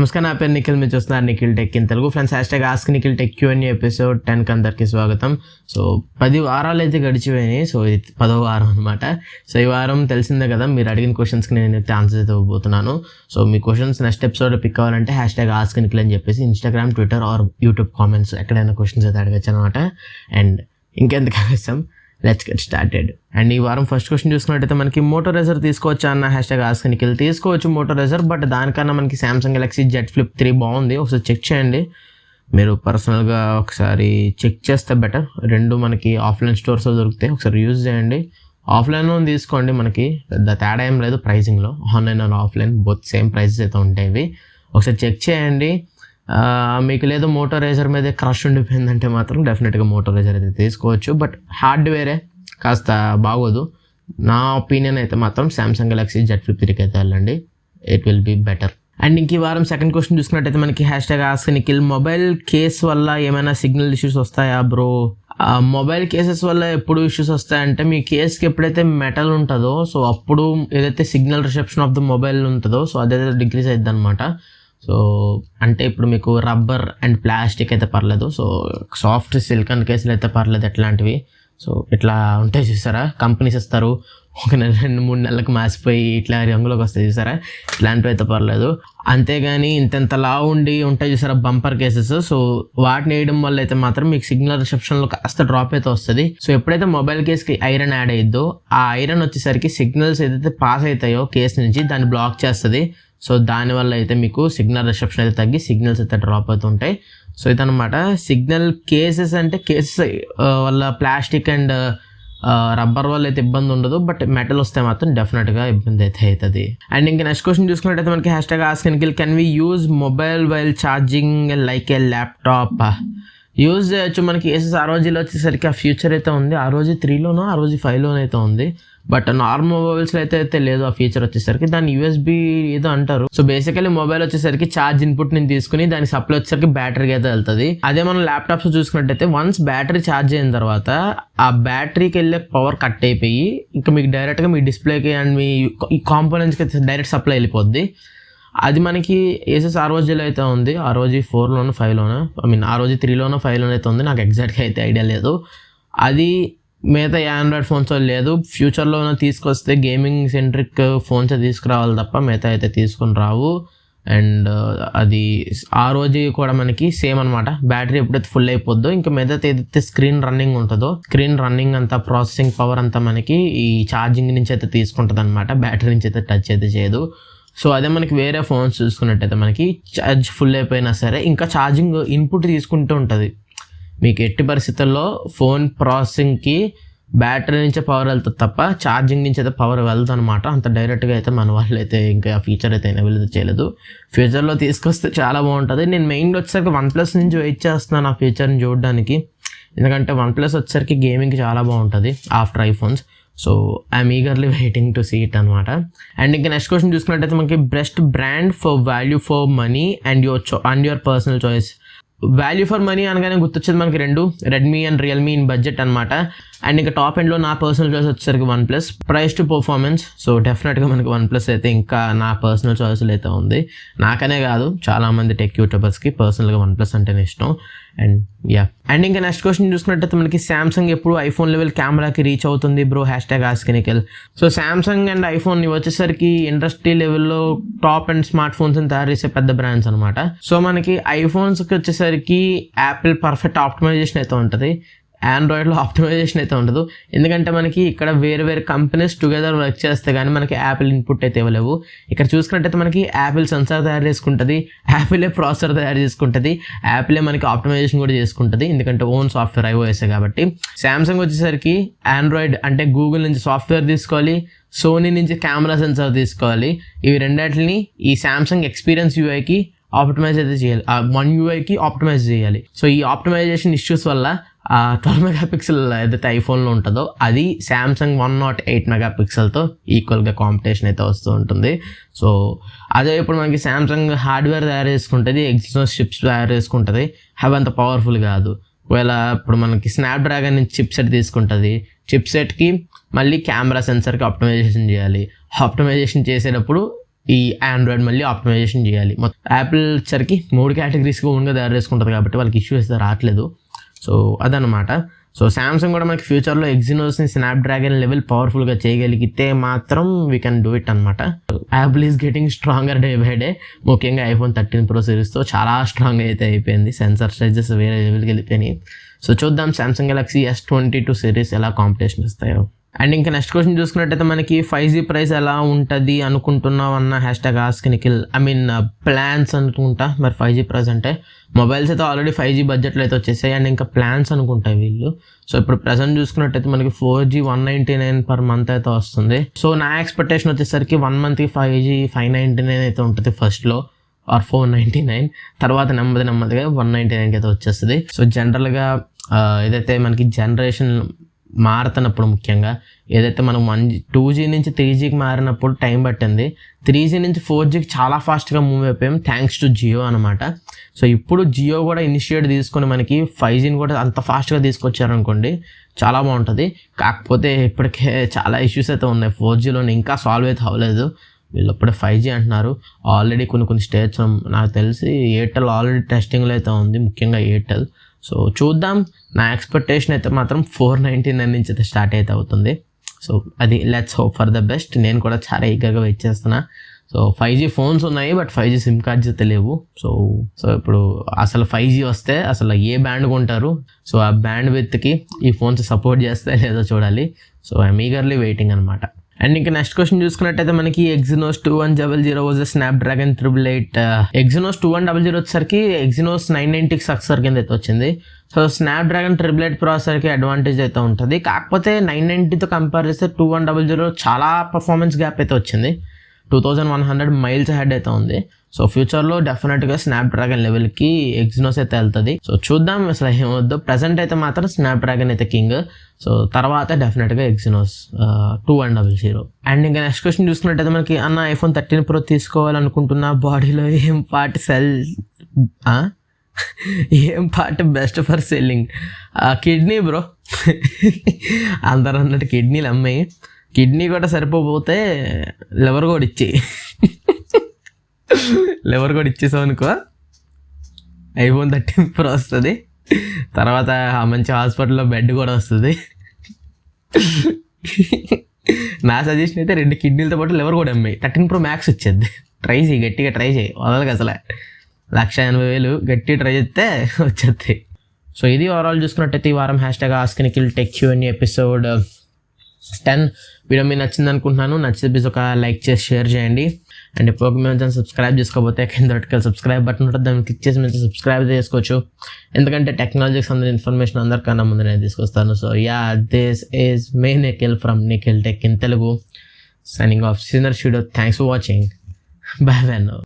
నమస్కారం, నా పేరు నిఖిల్. మీరు చూస్తున్నారు Nikhil tech in Telugu. Friends, hashtag ask Nikhil tech Q&A episode 10కి అందరికీ స్వాగతం. సో 10 వారాలు అయితే గడిచిపోయినాయి. సో ఇది 10వ వారం అనమాట. సో ఈ వారం తెలిసిందే కదా, మీరు అడిగిన క్వశ్చన్స్కి నేను ఆన్సర్స్ అయితే ఇవ్వబోతున్నాను. సో మీ క్వశ్చన్స్ నెక్స్ట్ ఎపిసోడ్లో పిక్ అవ్వాలంటే హ్యాష్ట్యాగ్ ఆస్క్ నిఖిల్ అని చెప్పేసి Instagram, Twitter or YouTube comments ఎక్కడైనా క్వశ్చన్స్ అయితే అడగచ్చు అనమాట. అండ్ ఇంకెందుకు ఆలస్యం, లెట్స్ గెట్ స్టార్టెడ్. అండ్ ఈ వారం ఫస్ట్ క్వశ్చన్ చూసుకున్నట్టయితే మనకి మోటోరైజర్ తీసుకోవచ్చా అన్న హ్యాష్ట్యాగ్ ఆస్క్ నిఖిల్. తీసుకోవచ్చు మోటోరైజర్, బట్ దానికన్నా మనకి సామ్సంగ్ గెలాక్సీ జెడ్ ఫ్లిప్ 3 బాగుంది. ఒకసారి చెక్ చేయండి, మీరు పర్సనల్గా ఒకసారి చెక్ చేస్తే బెటర్. రెండు మనకి ఆఫ్లైన్ స్టోర్స్లో దొరుకుతాయి, ఒకసారి యూజ్ చేయండి. ఆఫ్లైన్లో తీసుకోండి, మనకి పెద్ద తేడా ఏం లేదు ప్రైజింగ్లో. Online and offline both same prices అయితే ఉంటాయి. ఒకసారి చెక్ చేయండి. మీకు లేదు మోటోరైజర్ మీద క్రష్ ఉండిపోయిందంటే మాత్రం డెఫినెట్గా మోటోరైజర్ అయితే తీసుకోవచ్చు, బట్ హార్డ్వేరే కాస్త బాగోదు. నా ఒపీనియన్ అయితే మాత్రం సామ్సంగ్ గెలాక్సీ జెడ్ ఫ్లిప్ 3కి అయితే వెళ్ళండి, it will be better. And ఇంక ఈ వారం సెకండ్ క్వశ్చన్ చూసుకున్నట్టయితే మనకి hashtag ask Nikhil, mobile case వల్ల ఏమైనా సిగ్నల్ ఇష్యూస్ వస్తాయా బ్రో? మొబైల్ కేసెస్ వల్ల ఎప్పుడు ఇష్యూస్ వస్తాయంటే, మీ కేస్కి ఎప్పుడైతే మెటల్ ఉంటుందో సో అప్పుడు ఏదైతే signal reception of the mobile ఉంటుందో సో అదైతే డిక్రీజ్ అవుతుంది అనమాట. సో అంటే ఇప్పుడు మీకు రబ్బర్ అండ్ ప్లాస్టిక్ అయితే పర్లేదు, సో సాఫ్ట్ సిలికాన్ కేసులు అయితే పర్లేదు ఎట్లాంటివి. సో ఇట్లా ఉంటాయి చూసారా, కంపెనీస్ ఇస్తారు, ఒక 2-3 నెలలకు మాసిపోయి ఇట్లా రంగులోకి వస్తాయి చూసారా, ఇట్లాంటివి అయితే పర్లేదు. అంతేగాని ఇంతలా ఉండి ఉంటాయి చూసారా బంపర్ కేసెస్, సో వాటిని వేయడం వల్ల అయితే మాత్రం మీకు సిగ్నల్ రిసెప్షన్లో కాస్త డ్రాప్ అయితే వస్తుంది. సో ఎప్పుడైతే మొబైల్ కేస్కి ఐరన్ యాడ్ అయ్యిద్దో ఆ ఐరన్ వచ్చేసరికి సిగ్నల్స్ ఏదైతే పాస్ అవుతాయో కేస్ నుంచి దాన్ని బ్లాక్ చేస్తుంది. సో దానివల్ల అయితే మీకు సిగ్నల్ రిసెప్షన్ అయితే తగ్గి సిగ్నల్స్ అయితే డ్రాప్ అవుతుంటాయి. సో ఇదనమాట సిగ్నల్ కేసెస్. అంటే కేసెస్ వల్ల ప్లాస్టిక్ అండ్ రబ్బర్ వల్ల అయితే ఇబ్బంది ఉండదు, బట్ మెటల్ వస్తే మాత్రం డెఫినెట్గా ఇబ్బంది అయితే అవుతుంది. అండ్ ఇంకా నెక్స్ట్ క్వశ్చన్ చూసుకున్నట్టయితే మనకి hashtag ask Nikhil, can we use mobile while charging like A laptop? Use చేయొచ్చు. మనకి ఏసెస్ ROGలో వచ్చేసరికి ఆ ఫ్యూచర్ అయితే ఉంది, ROG 3లోనో ROG 5లోనో అయితే ఉంది, బట్ నార్మల్ మొబైల్స్లో అయితే లేదు ఆ ఫీచర్ వచ్చేసరికి. దాన్ని USB ఏదో అంటారు. సో బేసికలీ మొబైల్ వచ్చేసరికి ఛార్జ్ ఇన్పుట్ ని తీసుకుని దాని సప్లై వచ్చేసరికి బ్యాటరీకి అయితే వెళ్తుంది. అదే మనం ల్యాప్టాప్స్ చూసుకున్నట్టయితే వన్స్ బ్యాటరీ ఛార్జ్ అయిన తర్వాత ఆ బ్యాటరీకి వెళ్ళే పవర్ కట్ అయిపోయి ఇంకా మీకు డైరెక్ట్గా మీ డిస్ప్లేకి అండ్ మీ ఈ కాంపోనెంట్స్కి అయితే డైరెక్ట్ సప్లై వెళ్ళిపోద్ది. అది మనకి ఏసెస్ ROGలో అయితే ఉంది, ROG 4లోనో 5లోనో, ROG 3లోనో 5లోనో అయితే ఉంది, నాకు ఎగ్జాక్ట్గా అయితే ఐడియా లేదు. అది మిగతా ఆండ్రాయిడ్ ఫోన్స్ లేదు. ఫ్యూచర్లోనో తీసుకొస్తే గేమింగ్ సెంట్రిక్ ఫోన్స్ తీసుకురావాలి తప్ప మిగతా అయితే తీసుకుని రావు. అండ్ అది ROG కూడా మనకి సేమ్ అనమాట, బ్యాటరీ ఎప్పుడైతే ఫుల్ అయిపోద్దో ఇంకా మిగతా ఏదైతే స్క్రీన్ రన్నింగ్ ఉంటుందో స్క్రీన్ రన్నింగ్ అంతా ప్రాసెసింగ్ పవర్ అంతా మనకి ఈ ఛార్జింగ్ నుంచి అయితే తీసుకుంటుంది అనమాట, బ్యాటరీ నుంచి అయితే టచ్ అయితే చేయదు. సో అదే మనకి వేరే ఫోన్స్ చూసుకున్నట్టయితే మనకి ఛార్జ్ ఫుల్ అయిపోయినా సరే ఇంకా ఛార్జింగ్ ఇన్పుట్ తీసుకుంటూ ఉంటుంది. మీకు ఎట్టి పరిస్థితుల్లో ఫోన్ ప్రాసెసింగ్కి బ్యాటరీ నుంచే పవర్ వెళ్తుంది తప్ప ఛార్జింగ్ నుంచి అయితే పవర్ వెళ్తుంది అనమాట. అంత డైరెక్ట్గా అయితే మన వాళ్ళు అయితే ఇంకా ఆ ఫీచర్ అయితే ఎనేబుల్ చేయలేదు. ఫ్యూచర్లో తీసుకొస్తే చాలా బాగుంటుంది. నేను మెయిన్గా వచ్చేసరికి OnePlus నుంచి వెయిట్ చేస్తున్నాను ఆ ఫీచర్ని చూడడానికి, ఎందుకంటే OnePlus వచ్చేసరికి గేమింగ్కి చాలా బాగుంటుంది after iPhones. So I'm eagerly waiting to see it అనమాట. అండ్ ఇంకా నెక్స్ట్ క్వశ్చన్ చూసుకున్నట్టయితే మనకి best brand for value for money and your personal choice. Value for money అనగానే గుర్తొచ్చేది మనకి రెండు, Redmi and Realme in budget అనమాట. అండ్ ఇంకా టాప్ ఎండ్లో నా పర్సనల్ చాయిస్ వచ్చేసరికి OnePlus. Price to performance, so డెఫినెట్గా మనకి OnePlus అయితే ఇంకా నా పర్సనల్ చాయిస్లో అయితే ఉంది. నాకనే కాదు చాలామంది టెక్ యూట్యూబర్స్కి పర్సనల్గా OnePlus అంటేనే ఇష్టం. అండ్ అండ్ ఇంకా నెక్స్ట్ క్వశ్చన్ చూసుకున్నట్టయితే మనకి సామ్సంగ్ ఎప్పుడు ఐఫోన్ లెవెల్ కెమెరాకి రీచ్ అవుతుంది bro? Hashtag ask Nikhil. So Samsung and iPhone వచ్చేసరికి ఇండస్ట్రీ లెవెల్లో టాప్ అండ్ స్మార్ట్ ఫోన్స్ తయారు చేసే పెద్ద బ్రాండ్స్ అనమాట. సో మనకి ఐఫోన్స్కి వచ్చేసరికి యాపిల్ పర్ఫెక్ట్ ఆప్టిమైజేషన్ అయితే ఉంటుంది, ఆండ్రాయిడ్లో ఆప్టిమైజేషన్ అయితే ఉండదు. ఎందుకంటే మనకి ఇక్కడ వేరే వేరే కంపెనీస్ టుగెదర్ వర్క్ చేస్తే కానీ మనకి యాపిల్ ఇన్పుట్ అయితే ఇవ్వలేవు. ఇక్కడ చూసుకున్నట్టయితే మనకి యాపిల్ సెన్సార్ తయారు చేసుకుంటుంది, యాపిలే ప్రాసెసర్ తయారు చేసుకుంటుంది, యాపిలే మనకి ఆప్టిమైజేషన్ కూడా చేసుకుంటుంది, ఎందుకంటే ఓన్ సాఫ్ట్వేర్ iOS కాబట్టి. సామ్సంగ్ వచ్చేసరికి ఆండ్రాయిడ్ అంటే గూగుల్ నుంచి సాఫ్ట్వేర్ తీసుకోవాలి, సోనీ నుంచి కెమెరా సెన్సార్ తీసుకోవాలి. ఇవి రెండింటిని ఈ సామ్సంగ్ ఎక్స్పీరియన్స్ UIకి ఆప్టిమైజ్ అయితే చేయాలి, 1 UIకి ఆప్టిమైజ్ చేయాలి. సో ఈ ఆప్టిమైజేషన్ ఇష్యూస్ వల్ల 12 మెగాపిక్సెల్ ఏదైతే ఐఫోన్లో ఉంటుందో అది సామ్సంగ్ 108 మెగాపిక్సెల్తో ఈక్వల్గా కాంపిటీషన్ అయితే వస్తూ ఉంటుంది. సో అదే ఇప్పుడు మనకి సామ్సంగ్ హార్డ్వేర్ తయారు చేసుకుంటుంది, exynos చిప్స్ తయారు చేసుకుంటుంది, అవి అంత పవర్ఫుల్ కాదు. ఒకవేళ ఇప్పుడు మనకి స్నాప్డ్రాగన్ నుంచి చిప్సెట్ తీసుకుంటుంది, చిప్సెట్కి మళ్ళీ కెమెరా సెన్సర్కి ఆప్టిమైజేషన్ చేయాలి. ఆప్టిమైజేషన్ చేసేటప్పుడు ఈ ఆండ్రాయిడ్ మళ్ళీ ఆప్టిమైజేషన్ చేయాలి. యాపిల్ వచ్చరికి 3 కేటగిరీస్గా ఓన్గా తయారు చేసుకుంటుంది కాబట్టి వాళ్ళకి ఇష్యూస్ రావట్లేదు. సో అదనమాట. సో సామ్సంగ్ కూడా మనకి ఫ్యూచర్లో ఎగ్జినోస్ని స్నాప్డ్రాగన్ లెవెల్ పవర్ఫుల్గా చేయగలిగితే మాత్రం వీ కెన్ డూ ఇట్ అనమాట. Apple is getting stronger day by day. ముఖ్యంగా iPhone 13 Pro సిరీస్తో చాలా స్ట్రాంగ్ అయితే అయిపోయింది. సెన్సార్ సైజెస్ వేరే లెవెల్కి వెళ్ళిపోయినాయి. సో చూద్దాం సామ్సంగ్ గెలాక్సీ S22 సిరీస్ ఎలా కాంపిటీషన్ ఇస్తాయో. అండ్ ఇంకా నెక్స్ట్ క్వశ్చన్ చూసుకున్నట్టయితే మనకి 5G ప్రైస్ ఎలా ఉంటుంది అనుకుంటున్నావు అన్న #AskNikhil. ప్లాన్స్ అనుకుంటా. మరి 5G ప్రైస్ అంటే మొబైల్స్ అయితే ఆల్రెడీ 5G బడ్జెట్లో అయితే వచ్చేసాయి. అండ్ ఇంకా ప్లాన్స్ అనుకుంటాయి వీళ్ళు. సో ఇప్పుడు ప్రజెంట్ చూసుకున్నట్టయితే మనకి 4G 199 per month అయితే వస్తుంది. సో నా ఎక్స్పెక్టేషన్ వచ్చేసరికి 1 monthకి 5G 599 అయితే ఉంటుంది ఫస్ట్లో, ఆర్ 499. తర్వాత నెమ్మదిగా 199కి అయితే వచ్చేస్తుంది. సో జనరల్గా ఏదైతే మనకి జనరేషన్ మారుతున్నప్పుడు, ముఖ్యంగా ఏదైతే మనం 2G నుంచి 3Gకి మారినప్పుడు టైం పట్టింది. 3G నుంచి 4Gకి చాలా ఫాస్ట్గా మూవ్ అయిపోయాం థ్యాంక్స్ టు జియో అనమాట. సో ఇప్పుడు జియో కూడా ఇనిషియేట్ తీసుకొని మనకి 5Gని కూడా అంత ఫాస్ట్గా తీసుకొచ్చారనుకోండి, చాలా బాగుంటుంది. కాకపోతే ఇప్పటికే చాలా ఇష్యూస్ అయితే ఉన్నాయి 4Gలో, ఇంకా సాల్వ్ అయితే అవ్వలేదు. వీళ్ళు ఇప్పుడే 5G అంటున్నారు. ఆల్రెడీ కొన్ని స్టేట్స్ నాకు తెలిసి ఎయిర్టెల్ ఆల్రెడీ టెస్టింగ్లో అయితే ఉంది, ముఖ్యంగా ఎయిర్టెల్. సో చూద్దాం. నా ఎక్స్పెక్టేషన్ అయితే మాత్రం 499 నుంచి అయితే స్టార్ట్ అయితే అవుతుంది. సో అది let's hope for the best. నేను కూడా చాలా ఈగర్గా వెయిట్ చేస్తున్నా. సో 5G ఫోన్స్ ఉన్నాయి, బట్ 5G సిమ్ కార్డ్స్ అయితే లేవు. సో ఇప్పుడు అసలు 5G వస్తే అసలు ఏ బ్యాండ్ కొంటారు? సో ఆ బ్యాండ్ విత్కి ఈ ఫోన్స్ సపోర్ట్ చేస్తే లేదో చూడాలి. సో ఐఎమ్ ఈగర్లీ వెయిటింగ్ అనమాట. అండ్ ఇంకా నెక్స్ట్ క్వశ్చన్ చూసుకున్నట్టయితే మనకి exynos 2100 వర్సెస్ స్నాప్డ్రాగన్ 888. exynos 2100 వచ్చేసరికి exynos 990 సక్సెసర్ కింద అయితే వచ్చింది. సో స్నాప్డ్రాగన్ 888 ప్రాసెసర్కి అడ్వాంటేజ్ అయితే ఉంటుంది. కాకపోతే 990తో కంపేర్ చేస్తే 2100 చాలా పర్ఫార్మెన్స్ గ్యాప్ అయితే వచ్చింది. 2100 మైల్స్ హెడ్ అయితే ఉంది. సో ఫ్యూచర్లో డెఫినెట్గా స్నాప్డ్రాగన్ లెవెల్కి exynos అయితే వెళ్తుంది. సో చూద్దాం అసలు ఏమవుద్దో. ప్రజెంట్ అయితే మాత్రం స్నాప్డ్రాగన్ అయితే కింగ్. సో తర్వాత డెఫినెట్గా exynos 2100. అండ్ ఇంకా నెక్స్ట్ క్వశ్చన్ చూసుకున్నట్టయితే మనకి iPhone 13 Pro తీసుకోవాలనుకుంటున్నా, బాడీలో ఏం part best for selling? Kidney bro. అందరూ అన్నట్టు కిడ్నీలు అమ్మాయి, కిడ్నీ కూడా సరిపోతే లివర్ కూడా ఇచ్చేసావు అనుకో, iPhone 13 Pro వస్తుంది. తర్వాత మంచి హాస్పిటల్లో బెడ్ కూడా వస్తుంది. నా సజెషన్ అయితే 2 కిడ్నీలతో పాటు లివర్ కూడా అమ్మాయి 13 Pro Max వచ్చేది. గట్టిగా ట్రై చేయి, వదలక అసలు 1,80,000 గట్టి ట్రై చేస్తే వచ్చేది. సో ఇది ఓవరాల్ చూసుకున్నట్టయితే ఈ వారం #AskNikhilTech Q&A ఎపిసోడ్ 10 వీడియో మీకు నచ్చింది అనుకుంటున్నాను. నచ్చితే ప్లీజ్ ఒక లైక్ చేసి షేర్ చేయండి. అండ్ ఇప్పుడు మేము సబ్స్క్రైబ్ చేసుకోకపోతే కింద సబ్స్క్రైబ్ బటన్ ఉంటుంది, దాన్ని క్లిక్ చేసి మేము సబ్స్క్రైబ్ చేసుకోవచ్చు. ఎందుకంటే టెక్నాలజీకి సంబంధించిన ఇన్ఫర్మేషన్ అందరికన్నా ముందు నేను తీసుకొస్తాను. So this is May Nikhil from nikhiltechintelugu signing off. See you in the next video. Thanks for watching. Bye bye now.